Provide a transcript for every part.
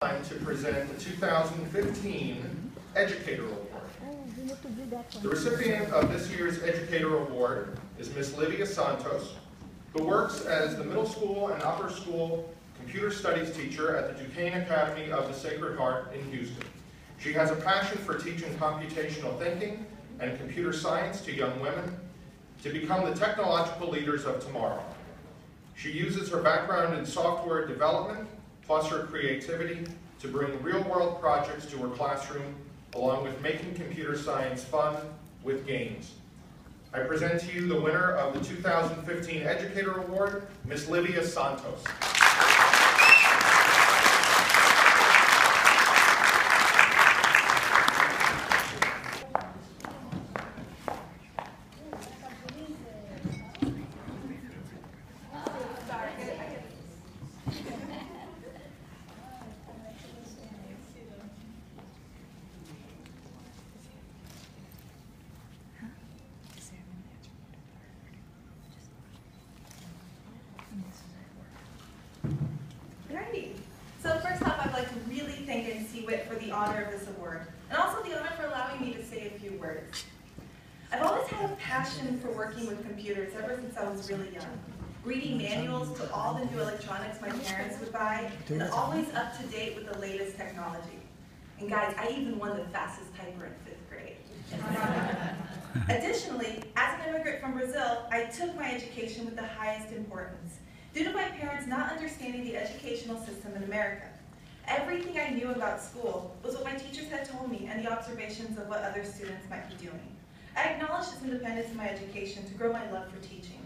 To present the 2015 Educator Award. The recipient of this year's Educator Award is Miss Livia Santos, who works as the middle school and upper school computer studies teacher at the Duquesne Academy of the Sacred Heart in Houston. She has a passion for teaching computational thinking and computer science to young women to become the technological leaders of tomorrow. She uses her background in software development plus her creativity to bring real-world projects to her classroom, along with making computer science fun with games. I present to you the winner of the 2015 Educator Award, Miss Livia Santos. So first off, I'd like to really thank NCWIT for the honor of this award, and also the honor for allowing me to say a few words. I've always had a passion for working with computers ever since I was really young. Reading manuals to all the new electronics my parents would buy, and always up to date with the latest technology. And guys, I even won the fastest typer in 5th grade. Additionally, as an immigrant from Brazil, I took my education with the highest importance, due to my parents not understanding the educational system in America. Everything I knew about school was what my teachers had told me and the observations of what other students might be doing. I acknowledged this independence in my education to grow my love for teaching.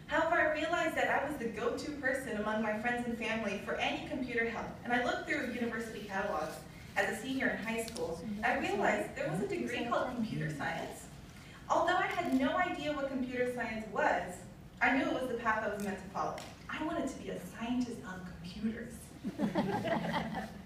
However, I realized that I was the go-to person among my friends and family for any computer help, and I looked through university catalogs as a senior in high school, and I realized there was a degree called computer science. Although I had no idea what computer science was, I knew it was the path I was meant to follow. I wanted to be a scientist on computers.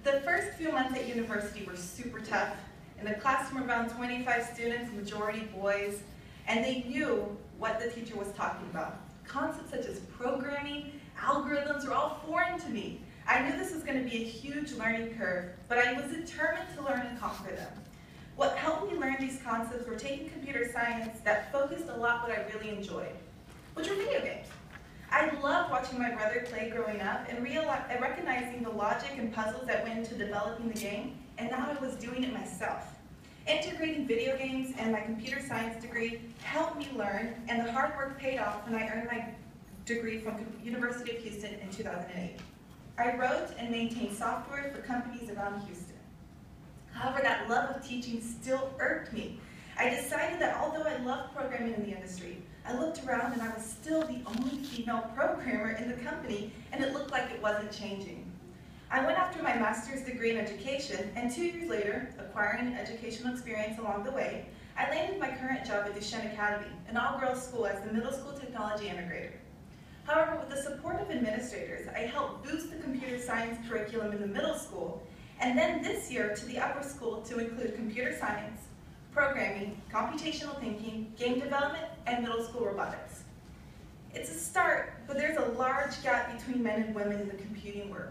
The first few months at university were super tough. In a classroom around 25 students, majority boys, and they knew what the teacher was talking about. Concepts such as programming, algorithms were all foreign to me. I knew this was going to be a huge learning curve, but I was determined to learn and conquer them. What helped me learn these concepts were taking computer science that focused a lot what I really enjoyed, which were video games. I loved watching my brother play growing up and recognizing the logic and puzzles that went into developing the game, and now I was doing it myself. Integrating video games and my computer science degree helped me learn, and the hard work paid off when I earned my degree from University of Houston in 2008. I wrote and maintained software for companies around Houston. However, that love of teaching still irked me. I decided that although I loved programming in the industry, I looked around and I was still the only female programmer in the company, and it looked like it wasn't changing. I went after my master's degree in education, and 2 years later, acquiring educational experience along the way, I landed my current job at Duquesne Academy, an all-girls school, as the middle school technology integrator. However, with the support of administrators, I helped boost the computer science curriculum in the middle school, and then this year to the upper school to include computer science, programming, computational thinking, game development, and middle school robotics. It's a start, but there's a large gap between men and women in the computing world.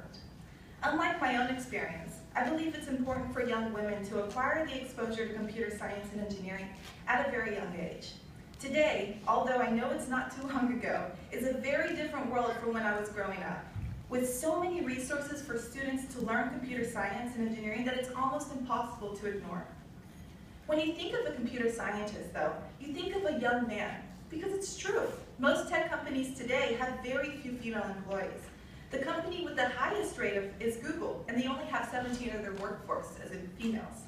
Unlike my own experience, I believe it's important for young women to acquire the exposure to computer science and engineering at a very young age. Today, although I know it's not too long ago, is a very different world from when I was growing up, with so many resources for students to learn computer science and engineering that it's almost impossible to ignore. When you think of a computer scientist, though, you think of a young man, because it's true. Most tech companies today have very few female employees. The company with the highest rate is Google, and they only have 17 of their workforce as in females.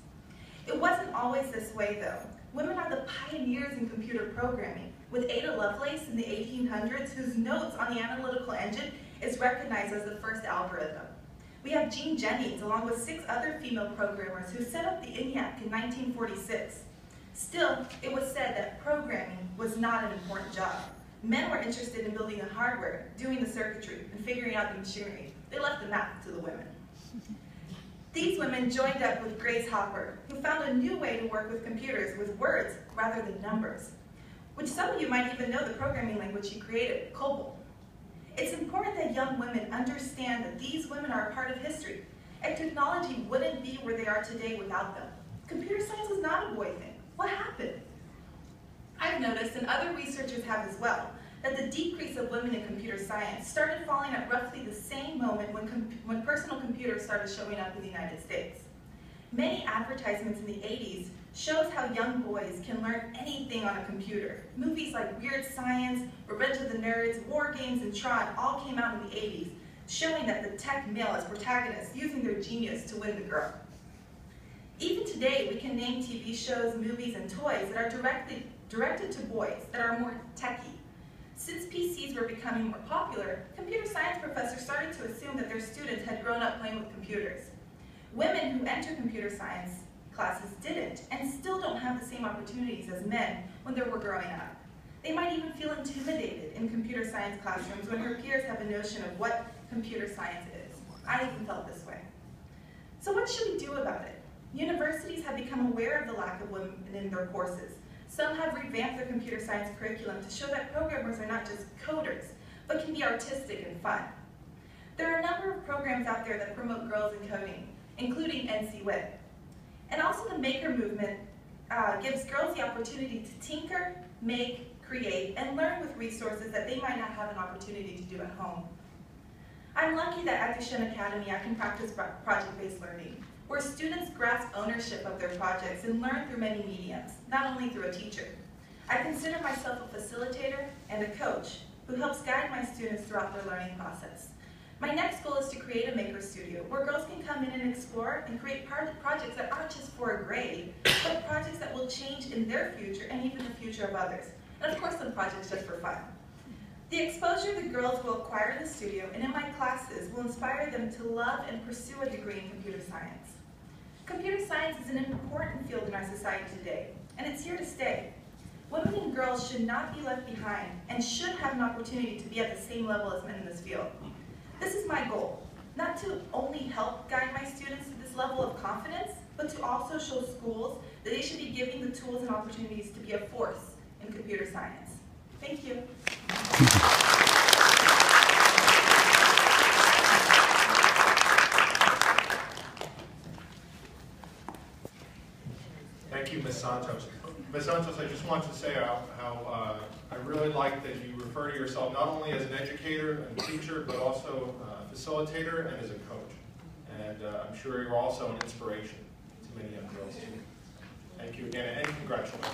It wasn't always this way, though. Women are the pioneers in computer programming, with Ada Lovelace in the 1800s, whose notes on the analytical engine is recognized as the first algorithm. We have Jean Jennings, along with 6 other female programmers who set up the ENIAC in 1946. Still, it was said that programming was not an important job. Men were interested in building the hardware, doing the circuitry, and figuring out the machinery. They left the math to the women. These women joined up with Grace Hopper, who found a new way to work with computers with words rather than numbers, which some of you might even know the programming language she created, COBOL. It's important that young women understand that these women are a part of history, and technology wouldn't be where they are today without them. Computer science was not a boy thing. What happened? I've noticed, and other researchers have as well, that the decrease of women in computer science started falling at roughly the same moment when personal computers started showing up in the United States. Many advertisements in the 80s shows how young boys can learn anything on a computer. Movies like Weird Science, Revenge of the Nerds, War Games, and Tron all came out in the 80s, showing that the tech male as protagonists using their genius to win the girl. Even today, we can name TV shows, movies, and toys that are directed to boys that are more techy. Since PCs were becoming more popular, computer science professors started to assume that their students had grown up playing with computers. Women who enter computer science classes didn't, and still don't have the same opportunities as men when they were growing up. They might even feel intimidated in computer science classrooms when her peers have a notion of what computer science is. I even felt this way. So what should we do about it? Universities have become aware of the lack of women in their courses. Some have revamped their computer science curriculum to show that programmers are not just coders, but can be artistic and fun. There are a number of programs out there that promote girls in coding, including NCWIT. And also the maker movement gives girls the opportunity to tinker, make, create, and learn with resources that they might not have an opportunity to do at home. I'm lucky that at Duchenne Academy I can practice project-based learning, where students grasp ownership of their projects and learn through many mediums, not only through a teacher. I consider myself a facilitator and a coach who helps guide my students throughout their learning process. My next goal is to create a maker studio where girls can come in and explore and create projects that aren't just for a grade, but projects that will change in their future and even the future of others. And of course, some projects just for fun. The exposure the girls will acquire in the studio and in my classes will inspire them to love and pursue a degree in computer science. Computer science is an important field in our society today, and it's here to stay. Women and girls should not be left behind and should have an opportunity to be at the same level as men in this field. This is my goal, not to only help guide my students to this level of confidence, but to also show schools that they should be giving the tools and opportunities to be a force in computer science. Thank you. Thank you, Ms. Santos. Ms. Santos, I just want to say how I really like that you refer to yourself not only as an educator and teacher, but also a facilitator and as a coach. And I'm sure you're also an inspiration to many young girls too. Thank you again, and congratulations.